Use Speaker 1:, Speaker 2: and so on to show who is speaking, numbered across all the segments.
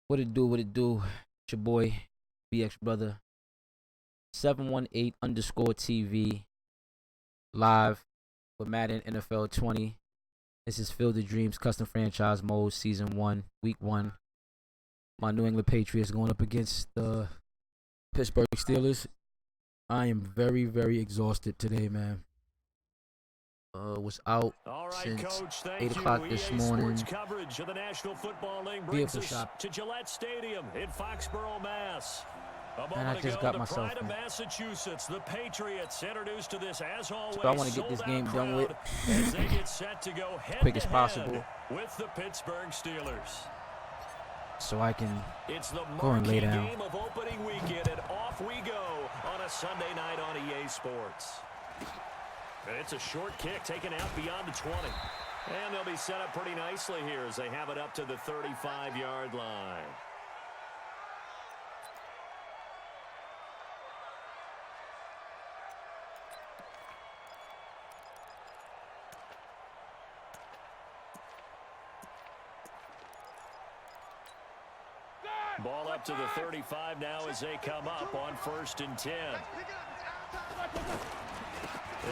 Speaker 1: What it do? What it do? It's your boy, BX brother, 718_TV live for Madden NFL 20. This is Field of Dreams Custom Franchise Mode Season 1, Week 1. My New England Patriots going up against the Pittsburgh Steelers. I am very, very exhausted today, man. Was out since
Speaker 2: Coach,
Speaker 1: 8 o'clock this morning.
Speaker 2: Coverage of the National Football League
Speaker 1: Vehicle shop
Speaker 2: to Gillette Stadium in Foxborough, Mass.
Speaker 1: And I just got myself
Speaker 2: in Massachusetts, the Patriots introduced to this as always.
Speaker 1: So I want to get this game done with
Speaker 2: as they get set to go head
Speaker 1: quick as
Speaker 2: to
Speaker 1: possible
Speaker 2: head with the Pittsburgh Steelers.
Speaker 1: So I can
Speaker 2: It's the
Speaker 1: go and lay down.
Speaker 2: game of opening weekend, and off we go on a Sunday night on EA Sports. And it's a short kick taken out beyond the 20. And they'll be set up pretty nicely here as they have it up to the 35-yard line. Ball up to the 35 now as they come up on 1st and 10.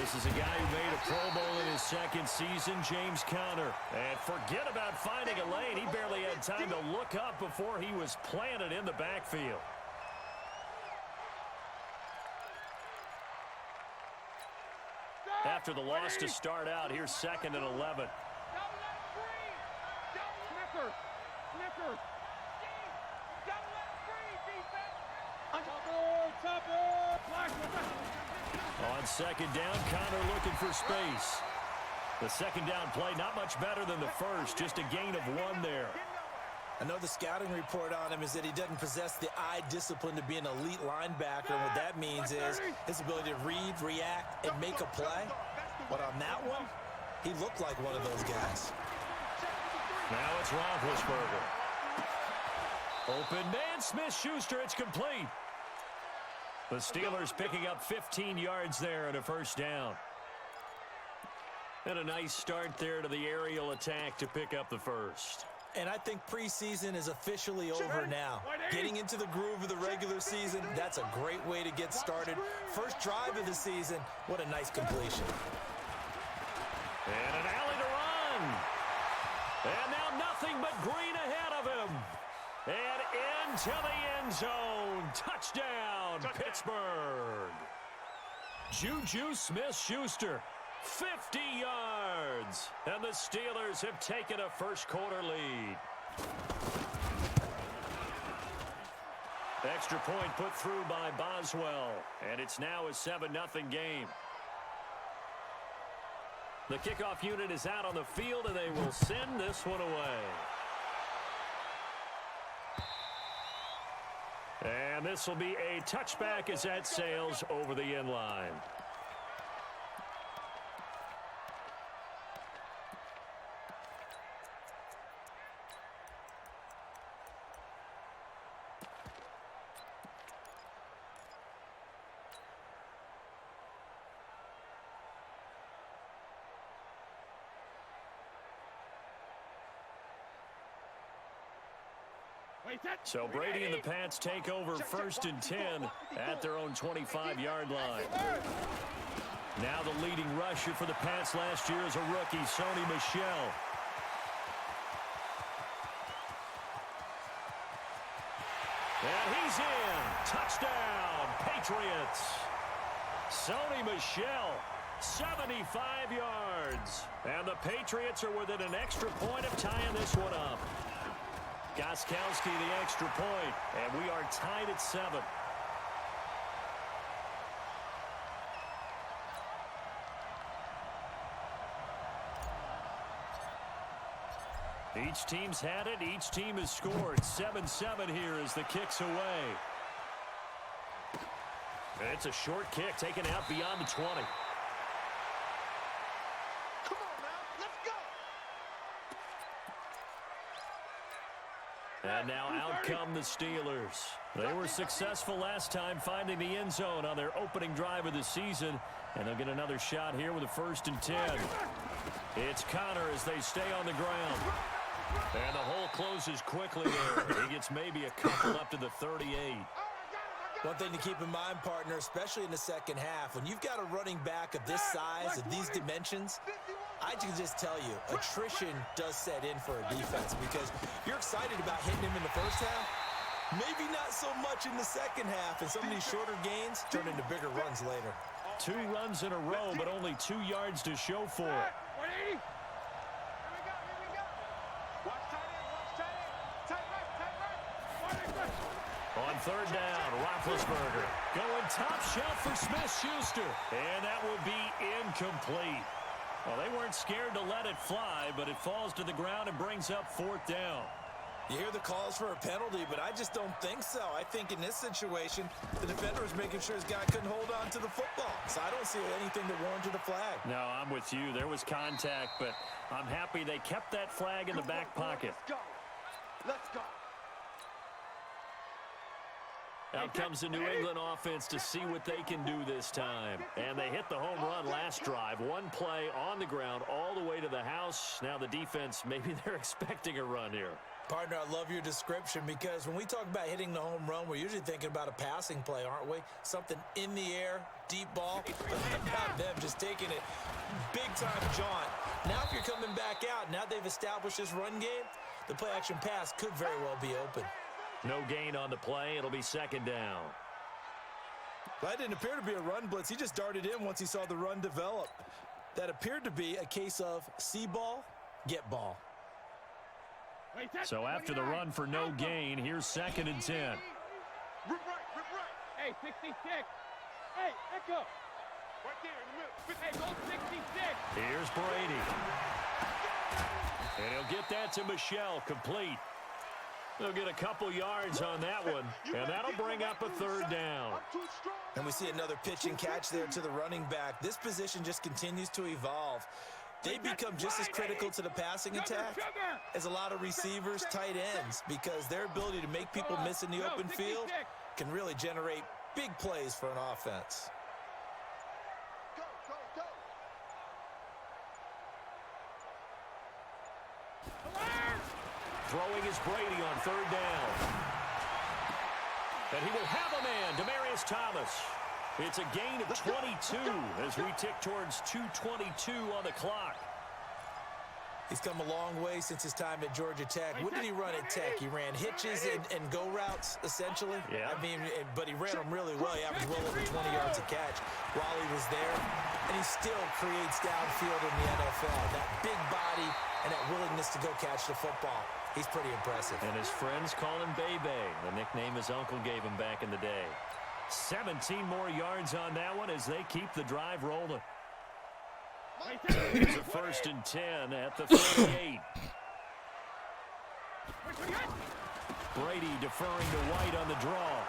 Speaker 2: This is a guy who made a Pro Bowl in his second season, James Conner. And forget about finding a lane. He barely had time to look up before he was planted in the backfield. After the loss to start out, here's 2nd and 11. On 2nd down, Conner looking for space. The 2nd down play, not much better than the first, just a gain of 1 there.
Speaker 3: I know the scouting report on him is that he doesn't possess the eye discipline to be an elite linebacker. And what that means is his ability to read, react, and make a play. But on that one, he looked like one of those guys.
Speaker 2: Now it's Roethlisberger. Open man, Smith-Schuster, it's complete. The Steelers picking up 15 yards there and a 1st down. And a nice start there to the aerial attack to pick up the 1st.
Speaker 3: And I think preseason is officially over now. Getting into the groove of the regular season, that's a great way to get started. First drive of the season, what a nice completion.
Speaker 2: And an alley to run. And now nothing but green ahead of him. And into the end zone. Touchdown, Pittsburgh. Juju Smith-Schuster, 50 yards. And the Steelers have taken a first-quarter lead. Extra point put through by Boswell. And it's now a 7-0 game. The kickoff unit is out on the field, and they will send this one away. And this will be a touchback as that sails over the end line. So Brady and the Pats take over 1st and 10 at their own 25-yard line. Now the leading rusher for the Pats last year is a rookie, Sony Michel. And he's in. Touchdown, Patriots. Sony Michel, 75 yards. And the Patriots are within an extra point of tying this one up. Gostkowski the extra point, and we are tied at 7. Each team's had it. Each team has scored. 7-7 here as the kick's away. It's a short kick taken out beyond the 20. And now out come the Steelers. They were successful last time finding the end zone on their opening drive of the season. And they'll get another shot here with a 1st and 10. It's Conner as they stay on the ground. And the hole closes quickly there. He gets maybe a couple up to the 38.
Speaker 3: One thing to keep in mind, partner, especially in the second half, when you've got a running back of this size, of these dimensions, I can just tell you, attrition does set in for a defense because you're excited about hitting him in the first half. Maybe not so much in the second half, and some of these shorter gains turn into bigger runs later.
Speaker 2: 2 runs in a row, but only 2 yards to show for it. On third down, Roethlisberger going top shelf for Smith-Schuster, and that will be incomplete. Well, they weren't scared to let it fly, but it falls to the ground and brings up 4th down.
Speaker 3: You hear the calls for a penalty, but I just don't think so. I think in this situation, the defender was making sure his guy couldn't hold on to the football. So I don't see anything that warranted a flag.
Speaker 2: No, I'm with you. There was contact, but I'm happy they kept that flag in the back pocket.
Speaker 4: Let's go. Let's go.
Speaker 2: Out comes the New England offense to see what they can do this time. And they hit the home run last drive. 1 play on the ground all the way to the house. Now the defense, maybe they're expecting a run here.
Speaker 3: Partner, I love your description because when we talk about hitting the home run, we're usually thinking about a passing play, aren't we? Something in the air, deep ball, but not them just taking it big-time jaunt. Now if you're coming back out, now they've established this run game, the play-action pass could very well be open.
Speaker 2: No gain on the play. It'll be 2nd down.
Speaker 3: That didn't appear to be a run blitz. He just darted in once he saw the run develop. That appeared to be a case of see ball, get ball.
Speaker 2: So after the run for no gain, here's 2nd and 10.
Speaker 4: Rip right. Hey, 66. Hey, echo. Right there in the middle. Hey, go 66.
Speaker 2: Here's Brady. And he'll get that to Michelle, complete. They'll get a couple yards on that one, and that'll bring up a 3rd down.
Speaker 3: And we see another pitch and catch there to the running back. This position just continues to evolve. They become just as critical to the passing attack as a lot of receivers, tight ends, because their ability to make people miss in the open field can really generate big plays for an offense.
Speaker 2: Throwing is Brady on 3rd down. And he will have a man, Demaryius Thomas. It's a gain of 22 as we tick towards 2:22 on the clock.
Speaker 3: He's come a long way since his time at Georgia Tech. What did he run at Tech? He ran hitches and go routes, essentially.
Speaker 2: Yeah.
Speaker 3: I mean, but he ran them really well. He averaged well over 20 yards a catch while he was there. And he still creates downfield in the NFL. That big body and that willingness to go catch the football. He's pretty impressive.
Speaker 2: And his friends call him Bebe, the nickname his uncle gave him back in the day. 17 more yards on that one as they keep the drive rolling. It's a 1st and 10 at the 38. Brady deferring to White on the draw.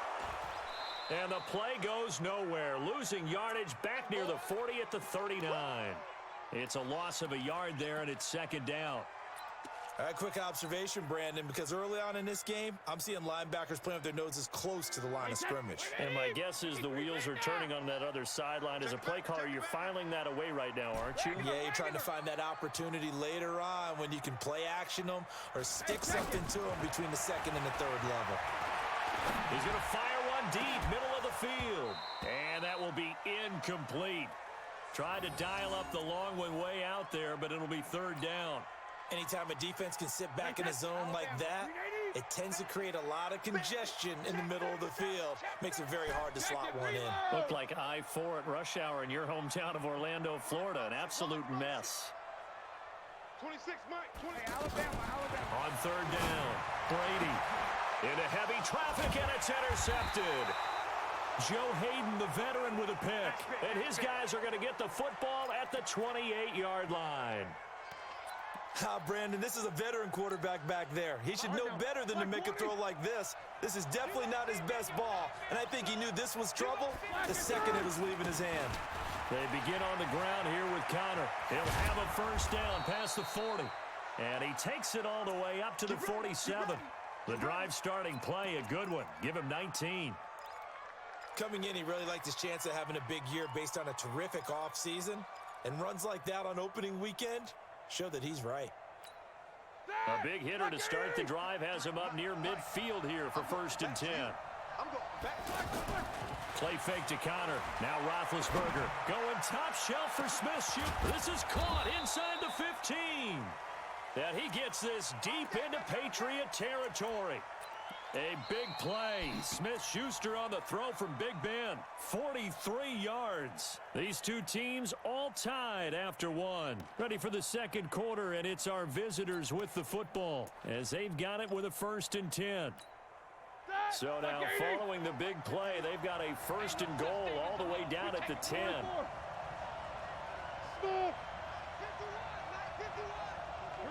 Speaker 2: And the play goes nowhere. Losing yardage back near the 40 at the 39. It's a loss of a yard there, and it's 2nd down.
Speaker 3: All right, quick observation, Brandon, because early on in this game, I'm seeing linebackers playing with their noses close to the line of scrimmage.
Speaker 2: And my guess is the wheels are turning on that other sideline. As a play caller, you're filing that away right now, aren't you?
Speaker 3: Yeah, you're trying to find that opportunity later on when you can play action them or stick something to them between the 2nd and the 3rd level.
Speaker 2: He's going to fire one deep, middle of the field. And that will be incomplete. Tried to dial up the long one way out there, but it'll be 3rd down.
Speaker 3: Anytime a defense can sit back in a zone like that, it tends to create a lot of congestion in the middle of the field. Makes it very hard to slot one in.
Speaker 2: Looked like I-4 at rush hour in your hometown of Orlando, Florida. An absolute mess.
Speaker 4: 26, Mike. Alabama.
Speaker 2: On 3rd down, Brady into heavy traffic, and it's intercepted. Joe Hayden, the veteran, with a pick. And his guys are going to get the football at the 28-yard line.
Speaker 3: Brandon, this is a veteran quarterback back there. He should know better than to make a throw like this. This is definitely not his best ball, and I think he knew this was trouble the second it was leaving his hand.
Speaker 2: They begin on the ground here with Connor. He'll have a 1st down past the 40, and he takes it all the way up to the 47. The drive starting play, a good one. Give him 19.
Speaker 3: Coming in, he really liked his chance of having a big year based on a terrific offseason, and runs like that on opening weekend show that he's right.
Speaker 2: A big hitter to start the drive has him up near midfield here for 1st and 10. Play fake to Connor. Now Roethlisberger going top shelf for Smith. Shoot. This is caught inside the 15. And he gets this deep into Patriot territory. A big play. Smith-Schuster on the throw from Big Ben. 43 yards. These two teams all tied after one. Ready for the second quarter, and it's our visitors with the football as they've got it with a 1st and 10. So now following the big play, they've got a 1st and goal all the way down at the 10.
Speaker 4: Here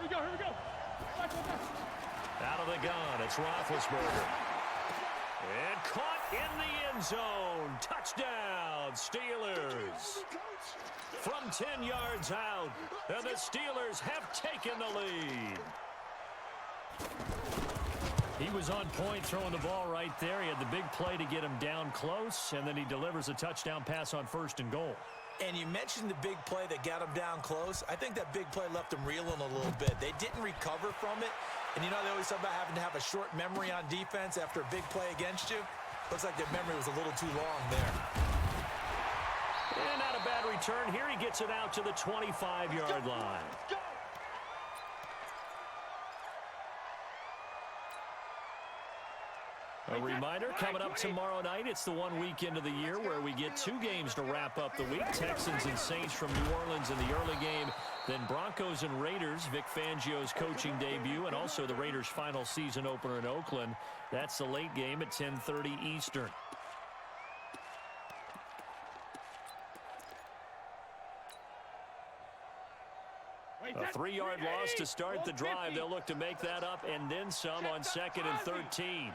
Speaker 4: we go.
Speaker 2: Out of the gun, it's Roethlisberger. And caught in the end zone. Touchdown, Steelers. From 10 yards out, and the Steelers have taken the lead. He was on point throwing the ball right there. He had the big play to get him down close, and then he delivers a touchdown pass on 1st and goal.
Speaker 3: And you mentioned the big play that got him down close. I think that big play left him reeling a little bit. They didn't recover from it. And you know they always talk about having to have a short memory on defense after a big play against you. Looks like their memory was a little too long there.
Speaker 2: And not a bad return here. He gets it out to the 25-yard line. A reminder, coming up tomorrow night, it's the one weekend of the year where we get 2 games to wrap up the week. Texans and Saints from New Orleans in the early game. Then Broncos and Raiders, Vic Fangio's coaching debut, and also the Raiders' final season opener in Oakland. That's the late game at 10:30 Eastern. A 3-yard loss to start the drive. They'll look to make that up and then some on 2nd and 13.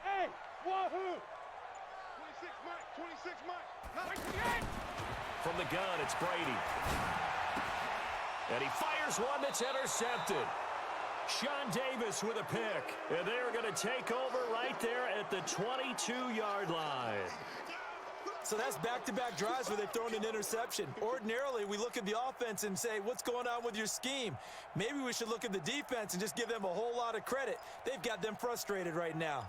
Speaker 4: Hey, wahoo! 26 Mike.
Speaker 2: From the gun, it's Brady. And he fires one that's intercepted. Sean Davis with a pick. And they're going to take over right there at the 22-yard line.
Speaker 3: So that's back-to-back drives where they've thrown an interception. Ordinarily, we look at the offense and say, what's going on with your scheme? Maybe we should look at the defense and just give them a whole lot of credit. They've got them frustrated right now.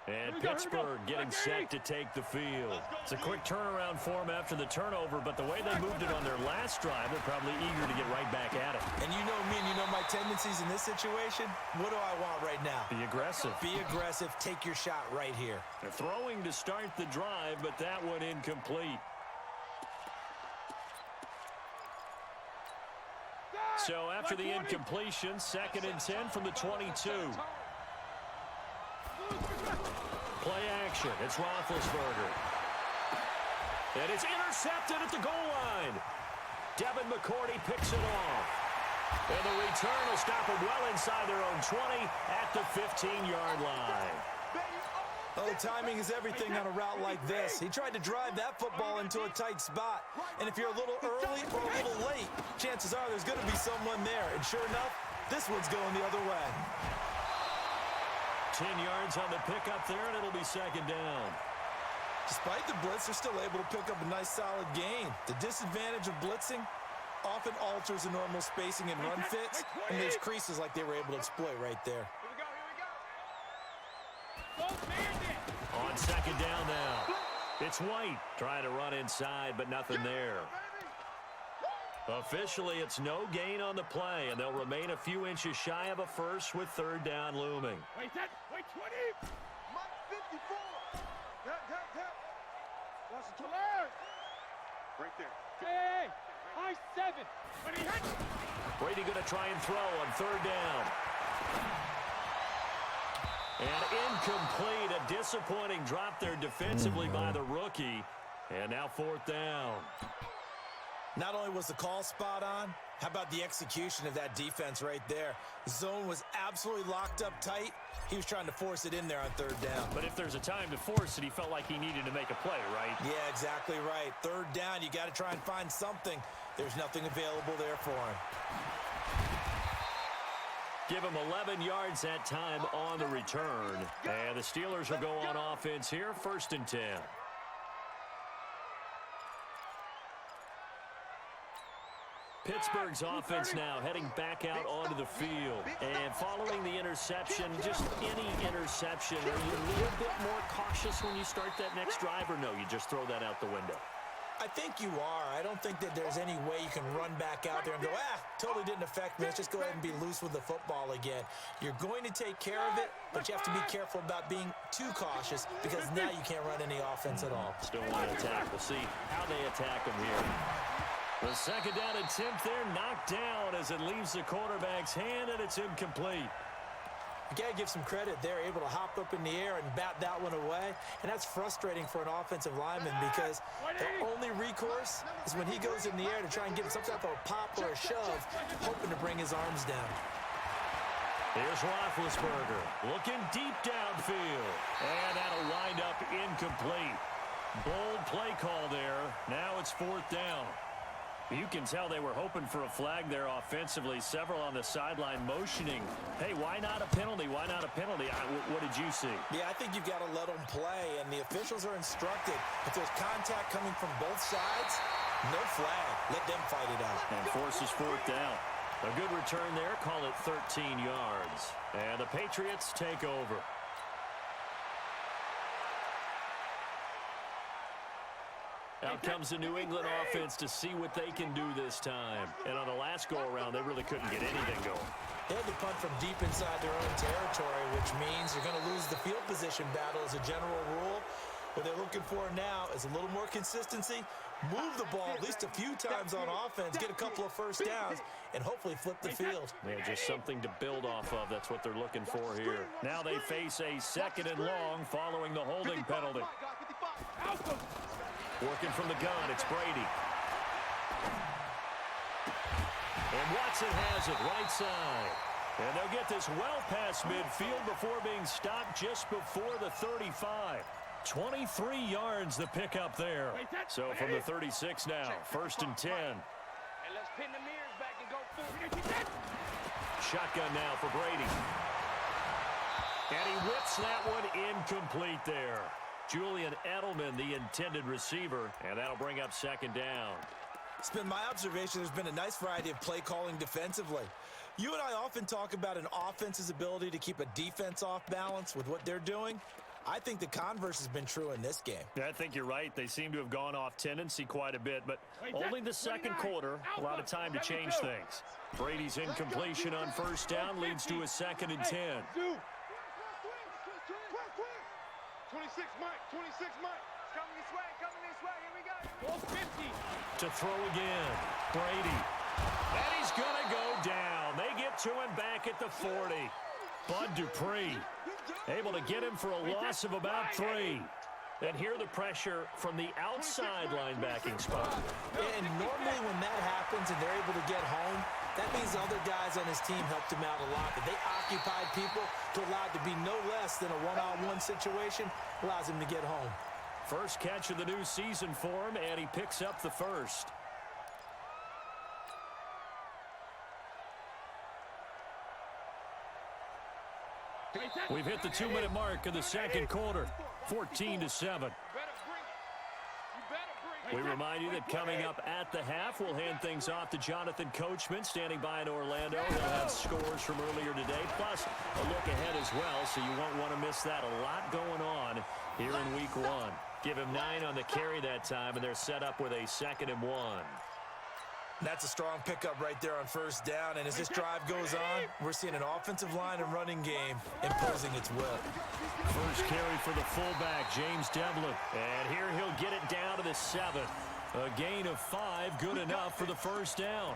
Speaker 2: And Pittsburgh getting set to take the field. It's a quick turnaround for them after the turnover, but the way they moved it on their last drive, they're probably eager to get right back at it.
Speaker 3: And you know me and you know my tendencies in this situation. What do I want right now?
Speaker 2: Be aggressive.
Speaker 3: Be aggressive. Take your shot right here.
Speaker 2: They're throwing to start the drive, but that one incomplete. So after the incompletion, 2nd and 10 from the 22. Play action. It's Roethlisberger. And it's intercepted at the goal line. Devin McCourty picks it off. And the return will stop them well inside their own 20 at the 15-yard line.
Speaker 3: Oh, timing is everything on a route like this. He tried to drive that football into a tight spot. And if you're a little early or a little late, chances are there's going to be someone there. And sure enough, this one's going the other way.
Speaker 2: 10 yards on the pickup there, and it'll be 2nd down.
Speaker 3: Despite the blitz, they're still able to pick up a nice solid gain. The disadvantage of blitzing often alters the normal spacing and run fits, and there's creases like they were able to exploit right there.
Speaker 2: On 2nd down now, it's White trying to run inside, but nothing there. Officially, it's no gain on the play, and they'll remain a few inches shy of a first with 3rd down looming.
Speaker 4: Wait 20. Mike 54. Watch it to learn. Right there. Hey, high 7. When he hits.
Speaker 2: Brady going to try and throw on 3rd down. And incomplete. A disappointing drop there defensively by the rookie. And now 4th down.
Speaker 3: Not only was the call spot on, how about the execution of that defense right there? The zone was absolutely locked up tight. He was trying to force it in there on 3rd down.
Speaker 2: But if there's a time to force it, he felt like he needed to make a play, right?
Speaker 3: Yeah, exactly right. 3rd down, you got to try and find something. There's nothing available there for him.
Speaker 2: Give him 11 yards that time on the return. And the Steelers will go on offense here, 1st and 10. Pittsburgh's offense now heading back out onto the field. And following the interception, just any interception, are you a little bit more cautious when you start that next drive, or no, you just throw that out the window?
Speaker 3: I think you are. I don't think that there's any way you can run back out there and go, totally didn't affect me. Let's just go ahead and be loose with the football again. You're going to take care of it, but you have to be careful about being too cautious because now you can't run any offense at all.
Speaker 2: Still want to attack. We'll see how they attack them here. The second down attempt there knocked down as it leaves the quarterback's hand, and it's incomplete.
Speaker 3: You got to give some credit. They're able to hop up in the air and bat that one away, and that's frustrating for an offensive lineman because the only recourse is when he goes in the air to try and get some type of a pop or a shove, hoping to bring his arms down.
Speaker 2: Here's Roethlisberger looking deep downfield, and that'll wind up incomplete. Bold play call there. Now it's fourth down. You can tell they were hoping for a flag there offensively. Several on the sideline motioning. Hey, why not a penalty? Why not a penalty? What did you see?
Speaker 3: Yeah, I think you've got to let them play, and the officials are instructed. If there's contact coming from both sides, no flag. Let them fight it out.
Speaker 2: And forces fourth down. A good return there. Call it 13 yards. And the Patriots take over. Out comes the New England offense to see what they can do this time. And on the last go-around, they really couldn't get anything going.
Speaker 3: They had to punt from deep inside their own territory, which means you're going to lose the field position battle as a general rule. What they're looking for now is a little more consistency, move the ball at least a few times on offense, get a couple of first downs, and hopefully flip the field.
Speaker 2: Yeah, just something to build off of. That's what they're looking for here. Now they face a second and long following the holding penalty. Working from the gun, it's Brady. And Watson has it right side. And they'll get this well past midfield before being stopped just before the 35. 23 yards the pickup there. So from the 36 now, first and 10.
Speaker 4: And let's pin the mirrors back and go forward.
Speaker 2: Shotgun now for Brady. And he whips that one incomplete there. Julian Edelman, the intended receiver, and that'll bring up second down.
Speaker 3: It's been my observation there's been a nice variety of play calling defensively. You and I often talk about an offense's ability to keep a defense off balance with what they're doing. I think the converse has been true in this game.
Speaker 2: Yeah, I think you're right. They seem to have gone off tendency quite a bit, but only the second quarter, a lot of time to change things. Brady's incompletion on first down leads to a second and 10.
Speaker 4: 26 Mike, 26 Mike. Coming this way, here we go. 50.
Speaker 2: To throw again, Brady. And he's going to go down. They get to him back at the 40. Bud Dupree able to get him for a loss of about 3. And here the pressure from the outside linebacking spot.
Speaker 3: And normally when that happens and they're able to get home, that means the other guys on his team helped him out a lot. That they occupied people to allow it to be no less than a one-on-one situation, allows him to get home.
Speaker 2: First catch of the new season for him, and he picks up the first. We've hit the 2-minute mark of the second quarter, 14-7. We remind you that coming up at the half, we'll hand things off to Jonathan Coachman, standing by in Orlando. He'll have scores from earlier today, plus a look ahead as well, so you won't want to miss that. A lot going on here in week 1. Give him 9 on the carry that time, and they're set up with a 2nd and 1.
Speaker 3: That's a strong pickup right there on first down, and as this drive goes on, we're seeing an offensive line and running game imposing its will.
Speaker 2: First carry for the fullback, James Devlin. And here he'll get it down to the 7. A gain of 5, good enough for the first down.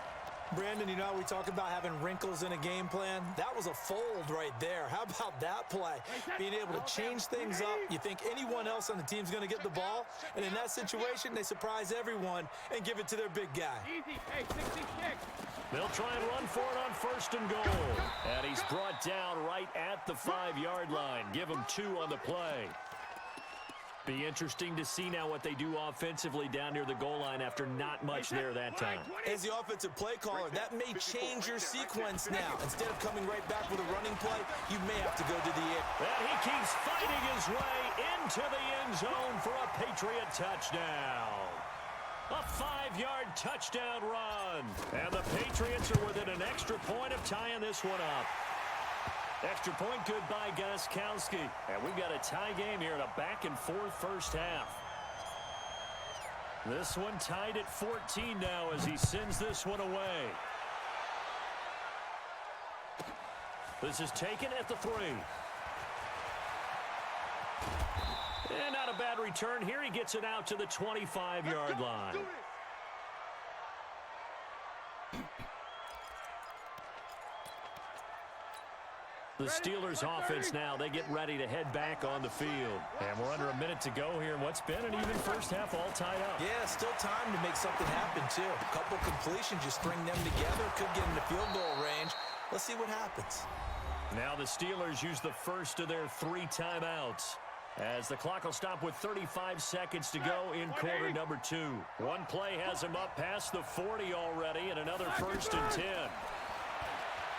Speaker 3: Brandon, you know how we talk about having wrinkles in a game plan? That was a fold right there. How about that play? Being able to change things up. You think anyone else on the team's going to get the ball, and in that situation, they surprise everyone and give it to their big guy.
Speaker 4: Easy, hey, 66.
Speaker 2: They'll try and run for it on first and goal. And he's brought down right at the 5-yard line. Give him 2 on the play. Be interesting to see now what they do offensively down near the goal line after not much there that time.
Speaker 3: As the offensive play caller, that may change your sequence now. Instead of coming right back with a running play, you may have to go to the air.
Speaker 2: And he keeps fighting his way into the end zone for a Patriot touchdown. A 5-yard touchdown run. And the Patriots are within an extra point of tying this one up. Extra point good by Gostkowski. And we've got a tie game here in a back-and-forth first half. This one tied at 14 now as he sends this one away. This is taken at the 3. And not a bad return here. He gets it out to the 25-yard line. The Steelers offense now, they get ready to head back on the field. And we're under a minute to go here in what's been an even first half all tied up.
Speaker 3: Yeah, still time to make something happen, too. A couple completions, you string them together, could get into field goal range. Let's see what happens.
Speaker 2: Now the Steelers use the first of their 3 timeouts, as the clock will stop with 35 seconds to go in quarter number 2. One play has him up past the 40 already, and another 1st and 10.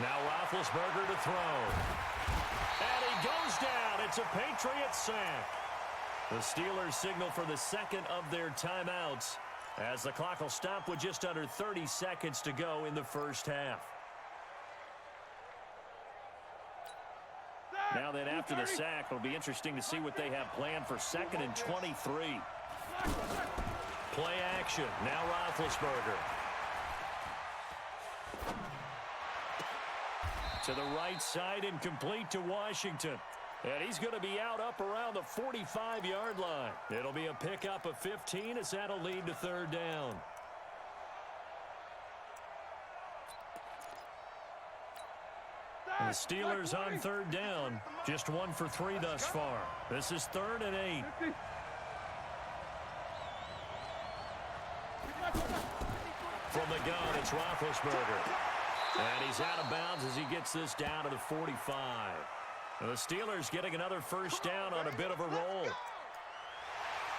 Speaker 2: Now Roethlisberger to throw. And he goes down. It's a Patriots sack. The Steelers signal for the second of their timeouts, as the clock will stop with just under 30 seconds to go in the first half. Now then, after the sack, it'll be interesting to see what they have planned for 2nd and 23. Play action. Now Roethlisberger. To the right side and complete to Washington. And he's going to be out up around the 45-yard line. It'll be a pickup of 15 as that'll lead to 3rd down. The Steelers on 3rd down. Just 1 for 3 thus far. This is 3rd and 8. From the gun, it's Roethlisberger. And he's out of bounds as he gets this down to the 45. And the Steelers getting another 1st down on a bit of a roll.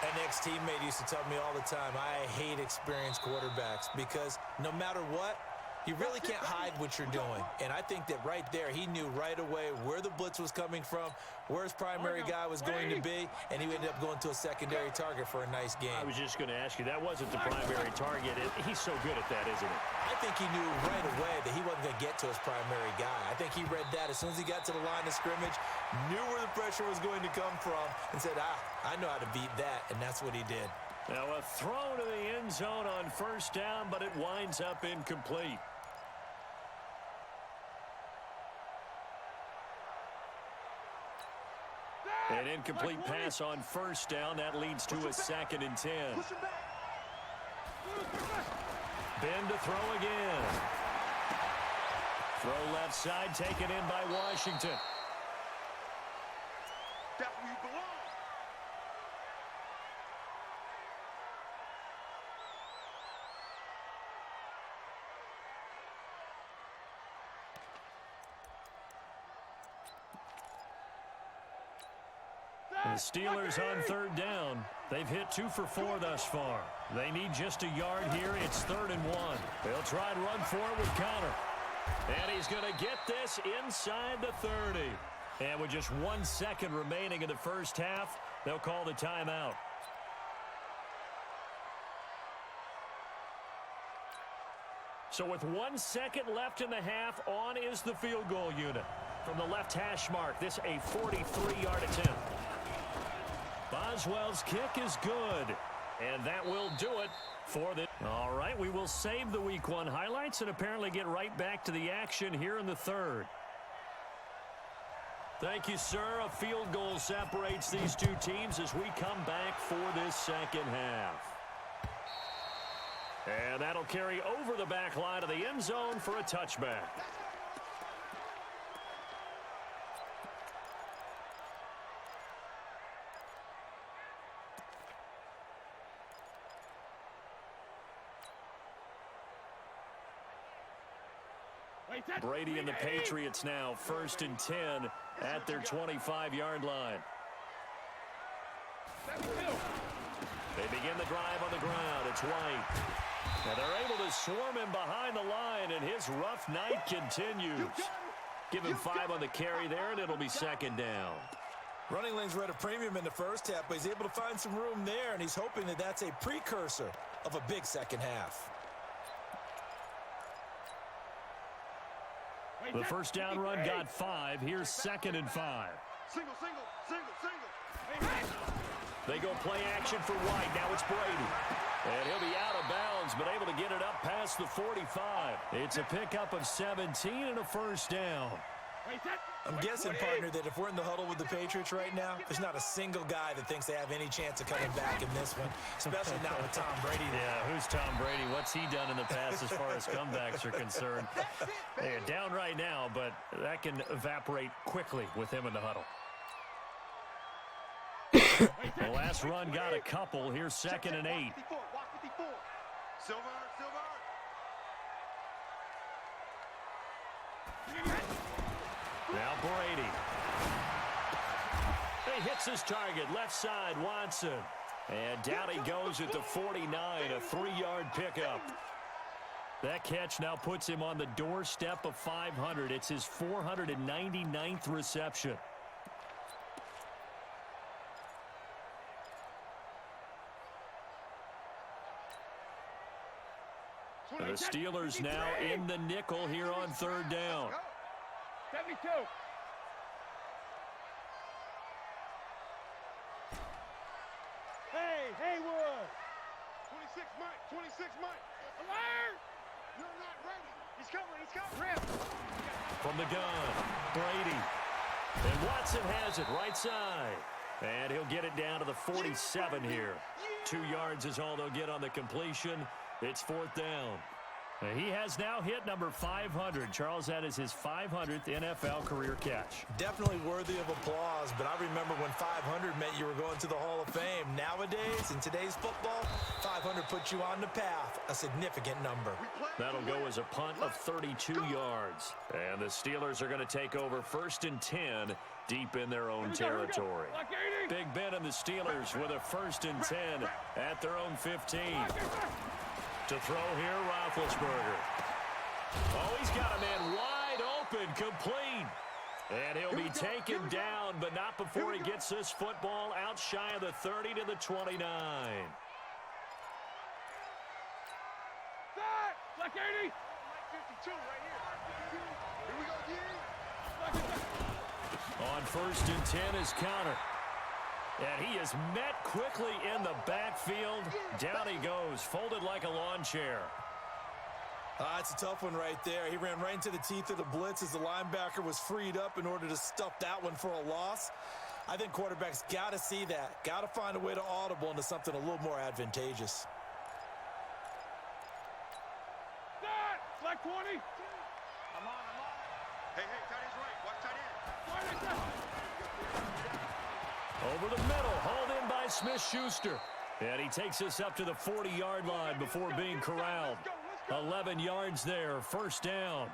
Speaker 3: An ex-teammate used to tell me all the time, I hate experienced quarterbacks because no matter what, you really can't hide what you're doing. And I think that right there, he knew right away where the blitz was coming from, where his primary guy was going to be, and he ended up going to a secondary target for a nice game.
Speaker 2: I was just going to ask you, that wasn't the primary target. He's so good at that, isn't he?
Speaker 3: I think he knew right away that he wasn't going to get to his primary guy. I think he read that as soon as he got to the line of scrimmage, knew where the pressure was going to come from, and said, I know how to beat that, and that's what he did.
Speaker 2: Now a throw to the end zone on 1st down, but it winds up incomplete. An incomplete pass on 1st down. That leads to a 2nd and 10. Ben to throw again. Throw left side, taken in by Washington.
Speaker 4: That's where you belong.
Speaker 2: The Steelers on 3rd down. They've hit 2 for 4 thus far. They need just a yard here. It's 3rd and 1. They'll try and run for it with Connor. And he's going to get this inside the 30. And with just 1 second remaining in the first half, they'll call the timeout. So with 1 second left in the half, on is the field goal unit. From the left hash mark, this a 43-yard attempt. Boswell's kick is good, and that will do it for the... All right, we will save the Week 1 highlights and apparently get right back to the action here in the 3rd. Thank you, sir. A field goal separates these two teams as we come back for this 2nd half. And that'll carry over the back line of the end zone for a touchback. Brady and the Patriots now 1st and 10 at their 25-yard line. They begin the drive on the ground. It's White. Now they're able to swarm him behind the line, and his rough night continues. Give him 5 on the carry there, and it'll be 2nd down.
Speaker 3: Running lanes were at a premium in the first half, but he's able to find some room there, and he's hoping that that's a precursor of a big second half.
Speaker 2: The first down run got 5. Here's 2nd and 5.
Speaker 4: Single.
Speaker 2: They go play action for White. Now it's Brady. And he'll be out of bounds, but able to get it up past the 45. It's a pickup of 17 and a first down.
Speaker 3: I'm guessing, partner, that if we're in the huddle with the Patriots right now, there's not a single guy that thinks they have any chance of coming back in this one, especially not with Tom Brady.
Speaker 2: Yeah, who's Tom Brady? What's he done in the past as far as comebacks are concerned? They're down right now, but that can evaporate quickly with him in the huddle. The last run got a couple. Here's 2nd and 8.
Speaker 4: Silver.
Speaker 2: Now Brady. He hits his target, left side, Watson. And down he goes at the 49, a 3-yard pickup. That catch now puts him on the doorstep of 500. It's his 499th reception. The Steelers now in the nickel here on 3rd down.
Speaker 4: 72. Hey, Haywood. 26 Mike. Alert! You're not ready. He's coming. Rip.
Speaker 2: From the gun, Brady. And Watson has it right side. And he'll get it down to the 47 here. 2 yards is all they'll get on the completion. It's 4th down. He has now hit number 500. Charles, that is his 500th NFL career catch.
Speaker 3: Definitely worthy of applause, but I remember when 500 meant you were going to the Hall of Fame. Nowadays, in today's football, 500 puts you on the path, a significant number.
Speaker 2: That'll go as a punt of 32 yards. And the Steelers are going to take over 1st and 10 deep in their own territory. Big Ben and the Steelers with a 1st and 10 at their own 15. To throw here, Roethlisberger. Oh, he's got a man wide open, complete. And he'll be taken down, but not before he gets this football out shy of the 30 to the 29.
Speaker 4: Black 80. 52 right here. Here we go,
Speaker 2: On 1st and 10 is counter. And he is met quickly in the backfield. Down he goes, folded like a lawn chair.
Speaker 3: It's a tough one right there. He ran right into the teeth of the blitz as the linebacker was freed up in order to stuff that one for a loss. I think quarterbacks got to see that. Got to find a way to audible into something a little more advantageous.
Speaker 4: Black 20. I'm on. Hey, tight end's right. Watch tight end.
Speaker 2: Over the middle, hauled in by Smith-Schuster. And he takes us up to the 40-yard line before being corralled. 11 yards there, 1st down.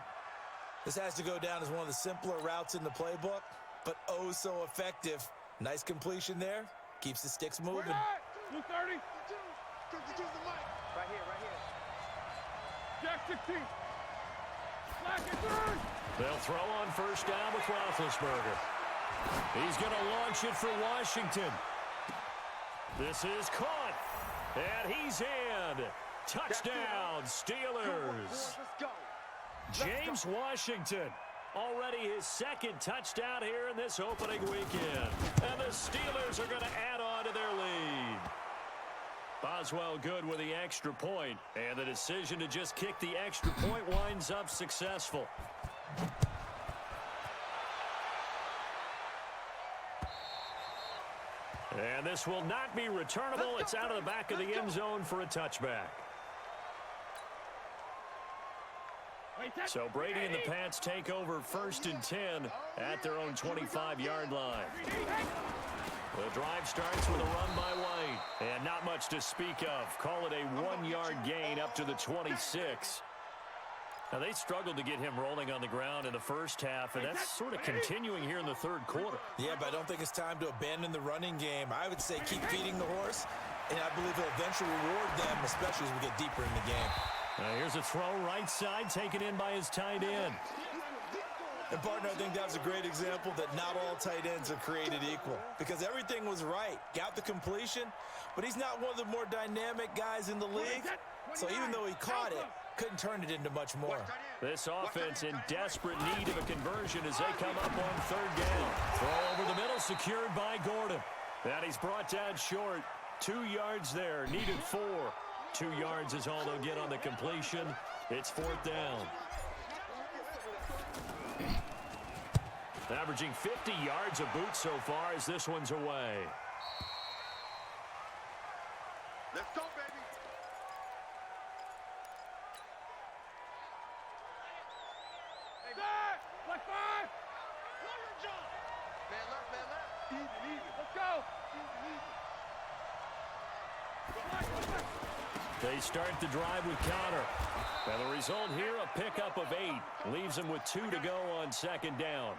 Speaker 3: This has to go down as one of the simpler routes in the playbook, but oh so effective. Nice completion there. Keeps the sticks moving.
Speaker 4: Blue 30. 32 the mic. Right here. Jack 16. Black and 3rd.
Speaker 2: They'll throw on 1st down with Roethlisberger. He's going to launch it for Washington. This is caught. And he's in. Touchdown, Steelers. James Washington. Already his 2nd touchdown here in this opening weekend. And the Steelers are going to add on to their lead. Boswell good with the extra point. And the decision to just kick the extra point winds up successful. And this will not be returnable. It's out of the back of the end zone for a touchback. So Brady and the Pats take over 1st and 10 at their own 25-yard line. The drive starts with a run by White. And not much to speak of. Call it a 1-yard gain up to the 26. Now, they struggled to get him rolling on the ground in the first half, and that's sort of continuing here in the 3rd quarter.
Speaker 3: Yeah, but I don't think it's time to abandon the running game. I would say keep feeding the horse, and I believe he'll eventually reward them, especially as we get deeper in the game.
Speaker 2: Here's a throw right side, taken in by his tight end.
Speaker 3: And, partner, I think that was a great example that not all tight ends are created equal because everything was right. Got the completion, but he's not one of the more dynamic guys in the league. So even though he caught it, couldn't turn it into much more.
Speaker 2: This offense in desperate need of a conversion as they come up on third down. Throw over the middle, secured by Gordon. And he's brought down short. 2 yards there, needed 4. 2 yards is all they'll get on the completion. It's fourth down. Averaging 50 yards a boot so far as this one's away.
Speaker 4: Let's go, baby. Set. Like 5. Man left. Easy. Let's go. Easy.
Speaker 2: They start the drive with Connor. And the result here, a pickup of 8. Leaves them with 2 to go on second down.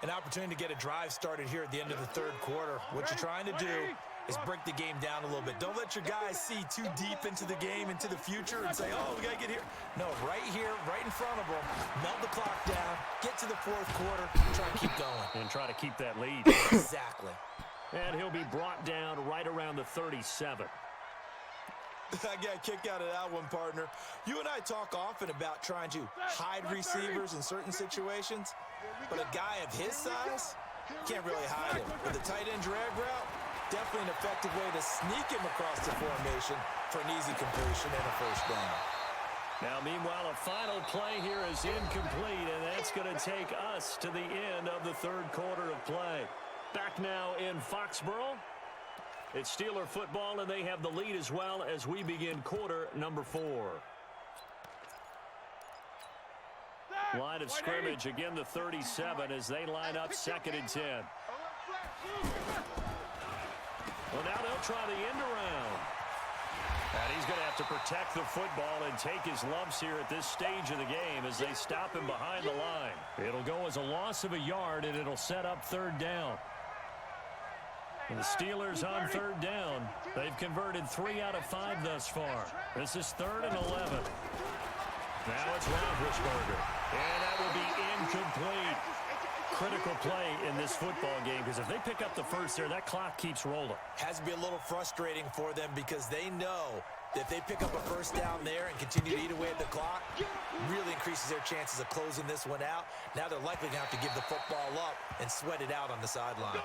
Speaker 3: An opportunity to get a drive started here at the end of the third quarter. What you're trying to do is break the game down a little bit. Don't let your guys see too deep into the game, into the future, and say, oh, we got to get here. No, right here, right in front of them, melt the clock down, get to the fourth quarter, try and keep going.
Speaker 2: And try to keep that lead.
Speaker 3: Exactly.
Speaker 2: And he'll be brought down right around the 37.
Speaker 3: I got a kick out of that one, partner. You and I talk often about trying to hide receivers in certain situations, but a guy of his size can't really hide him. With a tight end drag route, definitely an effective way to sneak him across the formation for an easy completion and a first down.
Speaker 2: Now, meanwhile, a final play here is incomplete, and that's going to take us to the end of the third quarter of play. Back now in Foxborough. It's Steeler football, and they have the lead as well as we begin quarter number 4. Line of scrimmage, again the 37 as they line up 2nd and 10. Well, now they'll try the end around. And he's going to have to protect the football and take his lumps here at this stage of the game as they stop him behind the line. It'll go as a loss of a yard, and it'll set up third down. And the Steelers on third down. They've converted 3 out of 5 thus far. This is 3rd and 11. Now it's Roethlisberger. And that will be incomplete. Critical play in this football game because if they pick up the first there, that clock keeps rolling.
Speaker 3: Has to be a little frustrating for them because they know that if they pick up a first down there and continue to eat away at the clock, really increases their chances of closing this one out. Now they're likely going to have to give the football up and sweat it out on the sideline.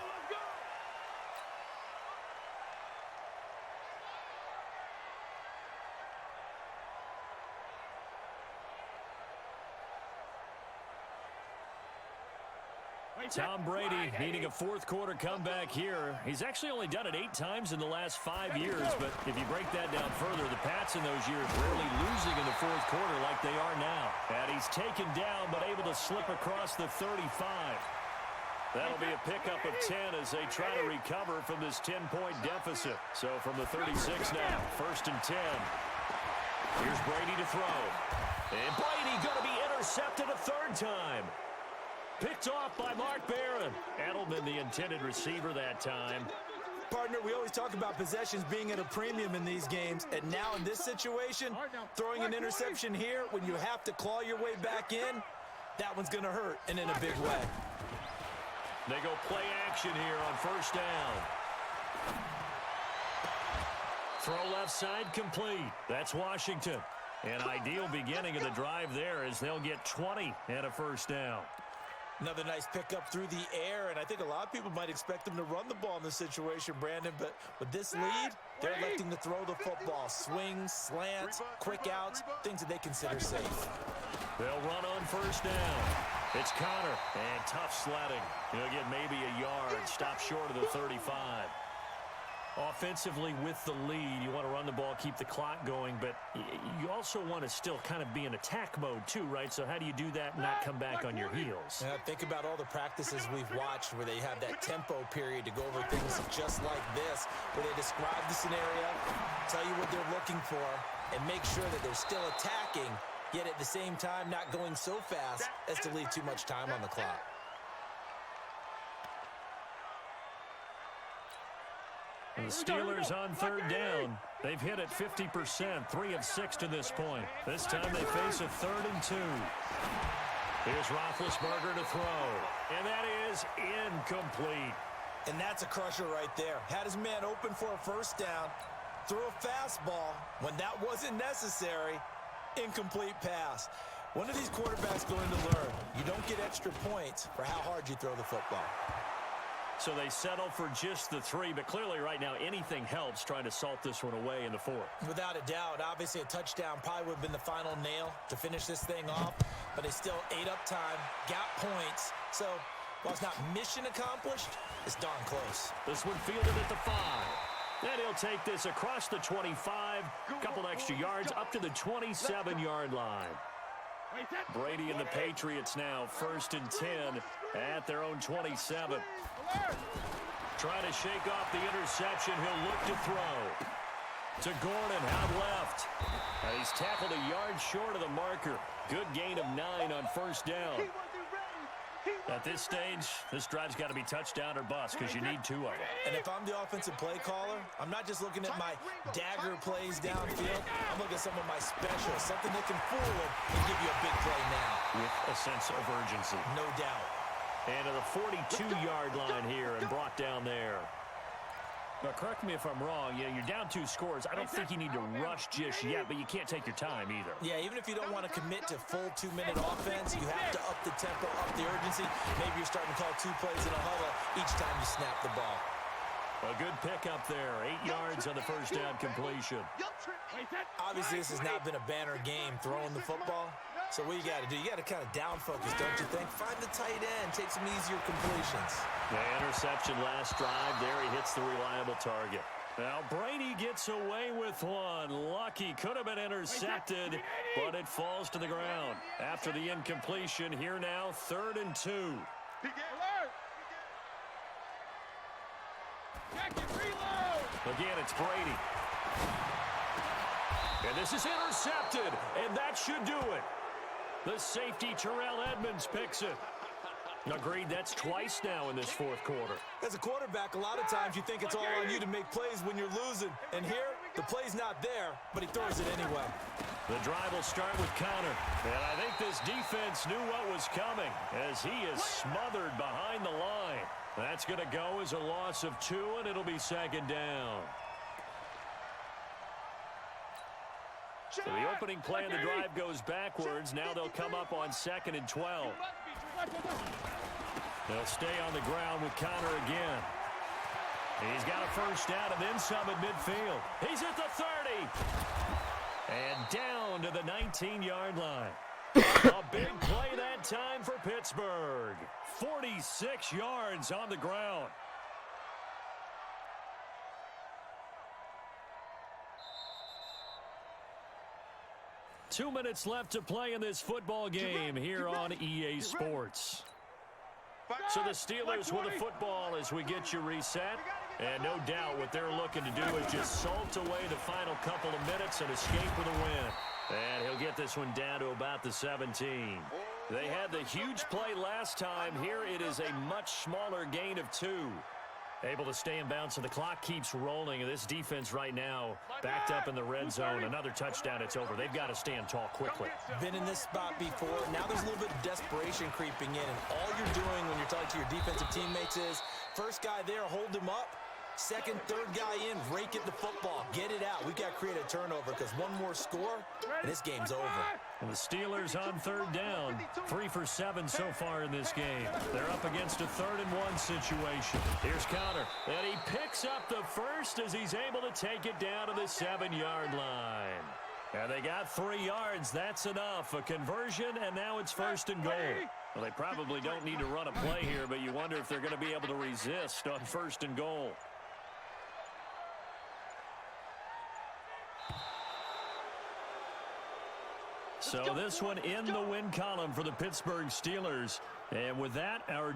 Speaker 2: Tom Brady needing a fourth quarter comeback here. He's actually only done it 8 times in the last 5 years, but if you break that down further, the Pats in those years rarely losing in the fourth quarter like they are now. And he's taken down but able to slip across the 35. That'll be a pickup of 10 as they try to recover from this 10-point deficit. So from the 36 now, 1st and 10. Here's Brady to throw. And Brady going to be intercepted a 3rd time. Picked off by Mark Barron. Edelman, the intended receiver that time.
Speaker 3: Partner, we always talk about possessions being at a premium in these games, and now in this situation, throwing an interception here when you have to claw your way back in, that one's going to hurt, and in a big way.
Speaker 2: They go play action here on 1st down. Throw left side complete. That's Washington. An ideal beginning of the drive there as they'll get 20 and a 1st down.
Speaker 3: Another nice pickup through the air, and I think a lot of people might expect them to run the ball in this situation, Brandon, but with this lead, they're electing to throw the football. Swings, slants, quick outs, things that they consider safe.
Speaker 2: They'll run on 1st down. It's Connor, and tough sledding. He'll get maybe a yard, stop short of the 35. Offensively with the lead, you want to run the ball, keep the clock going, but you also want to still kind of be in attack mode too, right? So how do you do that and not come back on your heels?
Speaker 3: Think about all the practices we've watched where they have that tempo period to go over things just like this, where they describe the scenario, tell you what they're looking for, and make sure that they're still attacking, yet at the same time not going so fast as to leave too much time on the clock.
Speaker 2: And the Steelers on 3rd down. They've hit it 50%, 3 of 6 to this point. This time they face a 3rd and 2. Here's Roethlisberger to throw. And that is incomplete.
Speaker 3: And that's a crusher right there. Had his man open for a first down. Threw a fastball when that wasn't necessary. Incomplete pass. When are these quarterbacks going to learn? You don't get extra points for how hard you throw the football.
Speaker 2: So they settle for just the 3, but clearly right now anything helps trying to salt this one away in the 4th.
Speaker 3: Without a doubt, obviously a touchdown probably would have been the final nail to finish this thing off, but they still ate up time, got points. So while it's not mission accomplished, it's darn close.
Speaker 2: This one fielded at the 5. Then he'll take this across the 25, couple extra yards up to the 27-yard line. Brady and the Patriots now 1st and 10 at their own 27. Trying to shake off the interception. He'll look to throw. To Gordon, out left. He's tackled a yard short of the marker. Good gain of 9 on first down. At this stage, this drive's got to be touchdown or bust because you need 2 of them.
Speaker 3: And if I'm the offensive play caller, I'm not just looking at my dagger plays downfield. I'm looking at some of my specials, something that can fool them and give you a big play now.
Speaker 2: With a sense of urgency.
Speaker 3: No doubt.
Speaker 2: And to the 42-yard line here and brought down there. Now, correct me if I'm wrong. You're down 2 scores. I don't think you need to rush just yet, but you can't take your time either.
Speaker 3: Yeah, even if you don't want to commit to full 2-minute offense, you have to up the tempo, up the urgency. Maybe you're starting to call 2 plays in a huddle each time you snap the ball.
Speaker 2: A good pickup there. 8 yards on the first down completion.
Speaker 3: Obviously, this has not been a banner game throwing the football. So what you got to do, you got to kind of down focus, don't you think? Find the tight end, take some easier completions.
Speaker 2: The interception last drive. There he hits the reliable target. Now Brady gets away with one. Lucky, could have been intercepted, but it falls to the ground. After the incompletion, here now 3rd and 2. Again, it's Brady. And this is intercepted, and that should do it. The safety, Terrell Edmonds, picks it. Agreed, that's twice now in this 4th quarter.
Speaker 3: As a quarterback, a lot of times you think it's all on you to make plays when you're losing. And here, the play's not there, but he throws it anyway.
Speaker 2: The drive will start with Connor. And I think this defense knew what was coming as he is smothered behind the line. That's going to go as a loss of 2, and it'll be 2nd down. So the opening play of the drive goes backwards. Now they'll come up on 2nd and 12. They'll stay on the ground with Connor again. He's got a first down and then some at midfield. He's at the 30. And down to the 19-yard line. A big play that time for Pittsburgh. 46 yards on the ground. Two minutes left to play in this football game here on EA Sports. So the Steelers with the football as we get you reset. And no doubt what they're looking to do is just salt away the final couple of minutes and escape with a win. And he'll get this one down to about the 17. They had the huge play last time. Here it is a much smaller gain of 2. Able to stay in bounds, so the clock keeps rolling. And this defense right now backed up in the red zone. Another touchdown, it's over. They've got to stand tall quickly.
Speaker 3: Been in this spot before. Now there's a little bit of desperation creeping in. And all you're doing when you're talking to your defensive teammates is, first guy there, hold him up. Second, third guy in, rake at the football. Get it out. We've got to create a turnover because one more score, and this game's over.
Speaker 2: And the Steelers on 3rd down. 3 for 7 so far in this game. They're up against a 3rd and 1 situation. Here's Connor. And he picks up the first as he's able to take it down to the 7-yard line. And they got 3 yards. That's enough. A conversion, and now it's 1st and goal. Well, they probably don't need to run a play here, but you wonder if they're going to be able to resist on 1st and goal. So this one in the win column for the Pittsburgh Steelers. And with that, our